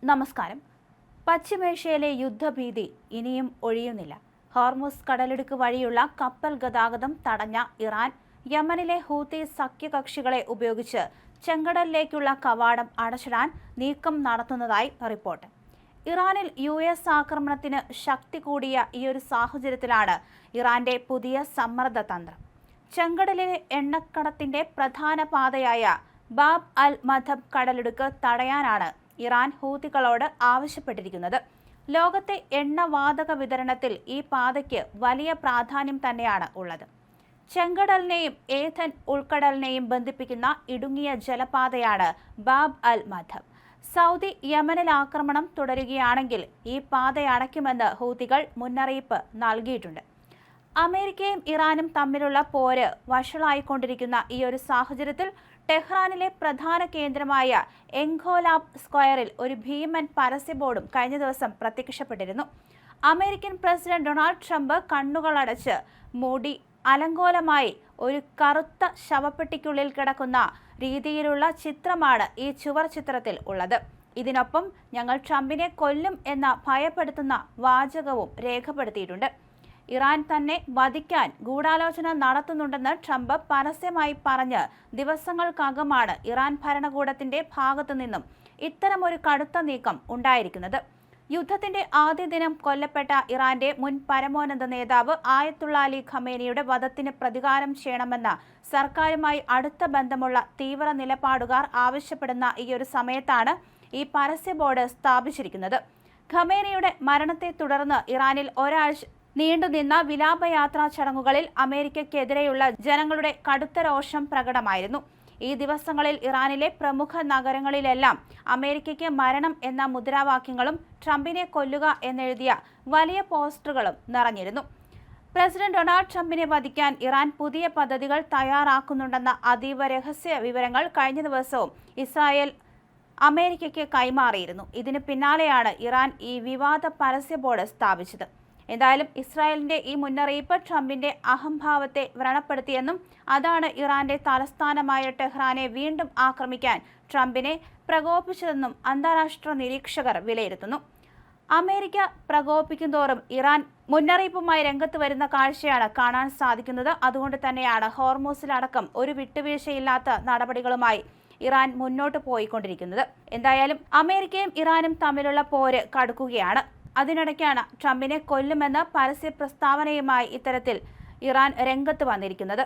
നമസ്കാരം. പശ്ചിമേഷ്യയിലെ യുദ്ധഭീതി ഇനിയും ഒഴിയുന്നില്ല. ഹോർമുസ് കടലിടുക്ക് വഴിയുള്ള കപ്പൽ ഗതാഗതം തടഞ്ഞ ഇറാൻ യമനിലെ ഹൂത്തി സഖ്യകക്ഷികളെ ഉപയോഗിച്ച് ചെങ്കടലിലേക്കുള്ള കവാടം അടച്ചിടാൻ നീക്കം നടത്തുന്നതായി റിപ്പോർട്ട്. ഇറാനിൽ US ആക്രമണത്തിന് ശക്തി കൂടിയ ഈയൊരു സാഹചര്യത്തിലാണ് ഇറാന്റെ പുതിയ സമ്മർദ്ദ തന്ത്രം. ചെങ്കടലിലെ എണ്ണക്കടത്തിന്റെ പ്രധാന പാതയായ ബാബ് അൽ മധബ് കടലിടുക്ക് തടയാനാണ് ഇറാൻ ഹൂത്തികളോട് ആവശ്യപ്പെട്ടിരിക്കുന്നത്. ലോകത്തെ എണ്ണവാതക വിതരണത്തിൽ ഈ പാതയ്ക്ക് വലിയ പ്രാധാന്യം തന്നെയാണ് ഉള്ളത്. ചെങ്കടലിനെയും ഏഥൻ ഉൾക്കടലിനെയും ബന്ധിപ്പിക്കുന്ന ഇടുങ്ങിയ ജലപാതയാണ് ബാബ് അൽ മധബ്. സൗദി യമനിൽ ആക്രമണം തുടരുകയാണെങ്കിൽ ഈ പാതയടയ്ക്കുമെന്ന് ഹൂത്തികൾ മുന്നറിയിപ്പ് നൽകിയിട്ടുണ്ട്. അമേരിക്കയും ഇറാനും തമ്മിലുള്ള പോര് വഷളായിക്കൊണ്ടിരിക്കുന്ന ഈ ഒരു സാഹചര്യത്തിൽ ടെഹ്റാനിലെ പ്രധാന കേന്ദ്രമായ എൻഖോലാബ് സ്ക്വയറിൽ ഒരു ഭീമൻ പരസ്യ ബോർഡും കഴിഞ്ഞ ദിവസം പ്രത്യക്ഷപ്പെട്ടിരുന്നു. അമേരിക്കൻ പ്രസിഡന്റ് ഡൊണാൾഡ് ട്രംപ് കണ്ണുകളടച്ച് മൂടി അലങ്കോലമായി ഒരു കറുത്ത ശവപ്പെട്ടിക്കുള്ളിൽ കിടക്കുന്ന രീതിയിലുള്ള ചിത്രമാണ് ഈ ചുവർ ചിത്രത്തിൽ ഉള്ളത്. ഇതിനൊപ്പം ഞങ്ങൾ ട്രംപിനെ കൊല്ലും എന്ന ഭയപ്പെടുത്തുന്ന വാചകവും രേഖപ്പെടുത്തിയിട്ടുണ്ട്. ഇറാൻ തന്നെ വധിക്കാൻ ഗൂഢാലോചന നടത്തുന്നുണ്ടെന്ന് ട്രംപ് പരസ്യമായി പറഞ്ഞ് ദിവസങ്ങൾക്കകമാണ് ഇറാൻ ഭരണകൂടത്തിന്റെ ഭാഗത്തു നിന്നും ഇത്തരമൊരു കടുത്ത നീക്കം ഉണ്ടായിരിക്കുന്നത്. യുദ്ധത്തിന്റെ ആദ്യ ദിനം കൊല്ലപ്പെട്ട ഇറാന്റെ മുൻ പരമോന്നത നേതാവ് ആയത്തുള്ള അലി ഖമേനിയുടെ വധത്തിന് പ്രതികാരം ചെയ്യണമെന്ന സർക്കാരുമായി അടുത്ത ബന്ധമുള്ള തീവ്ര നിലപാടുകാർ ആവശ്യപ്പെടുന്ന ഈ ഒരു സമയത്താണ് ഈ പരസ്യ ബോർഡ് സ്ഥാപിച്ചിരിക്കുന്നത്. ഖമേനിയുടെ മരണത്തെ തുടർന്ന് ഇറാനിൽ ഒരാഴ്ച നീണ്ടുനിന്ന വിലാപയാത്രാ ചടങ്ങുകളിൽ അമേരിക്കയ്ക്കെതിരെയുള്ള ജനങ്ങളുടെ കടുത്ത രോഷം പ്രകടമായിരുന്നു. ഈ ദിവസങ്ങളിൽ ഇറാനിലെ പ്രമുഖ നഗരങ്ങളിലെല്ലാം അമേരിക്കയ്ക്ക് മരണം എന്ന മുദ്രാവാക്യങ്ങളും ട്രംപിനെ കൊല്ലുക എന്നെഴുതിയ വലിയ പോസ്റ്ററുകളും നിറഞ്ഞിരുന്നു. പ്രസിഡന്റ് ഡൊണാൾഡ് ട്രംപിനെ വധിക്കാൻ ഇറാൻ പുതിയ പദ്ധതികൾ തയ്യാറാക്കുന്നുണ്ടെന്ന അതീവ രഹസ്യ വിവരങ്ങൾ കഴിഞ്ഞ ദിവസവും ഇസ്രായേൽ അമേരിക്കയ്ക്ക് കൈമാറിയിരുന്നു. ഇതിന് പിന്നാലെയാണ് ഇറാൻ ഈ വിവാദ പരസ്യ ബോർഡ് സ്ഥാപിച്ചത്. എന്തായാലും ഇസ്രായേലിന്റെ ഈ മുന്നറിയിപ്പ് ട്രംപിന്റെ അഹംഭാവത്തെ വ്രണപ്പെടുത്തിയെന്നും അതാണ് ഇറാന്റെ തലസ്ഥാനമായ ടെഹ്റാനെ വീണ്ടും ആക്രമിക്കാൻ ട്രംപിനെ പ്രകോപിച്ചതെന്നും അന്താരാഷ്ട്ര നിരീക്ഷകർ വിലയിരുത്തുന്നു. അമേരിക്ക പ്രകോപിക്കുന്തോറും ഇറാൻ മുന്നറിയിപ്പുമായി രംഗത്ത് വരുന്ന കാഴ്ചയാണ് കാണാൻ സാധിക്കുന്നത്. അതുകൊണ്ട് തന്നെയാണ് ഹോർമൂസിലടക്കം ഒരു വിട്ടുവീഴ്ചയില്ലാത്ത നടപടികളുമായി ഇറാൻ മുന്നോട്ട് പോയിക്കൊണ്ടിരിക്കുന്നത്. എന്തായാലും അമേരിക്കയും ഇറാനും തമ്മിലുള്ള പോര് കടുക്കുകയാണ്. അതിനിടയ്ക്കാണ് ട്രംപിനെ കൊല്ലുമെന്ന പരസ്യ പ്രസ്താവനയുമായി ഇത്തരത്തിൽ ഇറാൻ രംഗത്ത് വന്നിരിക്കുന്നത്.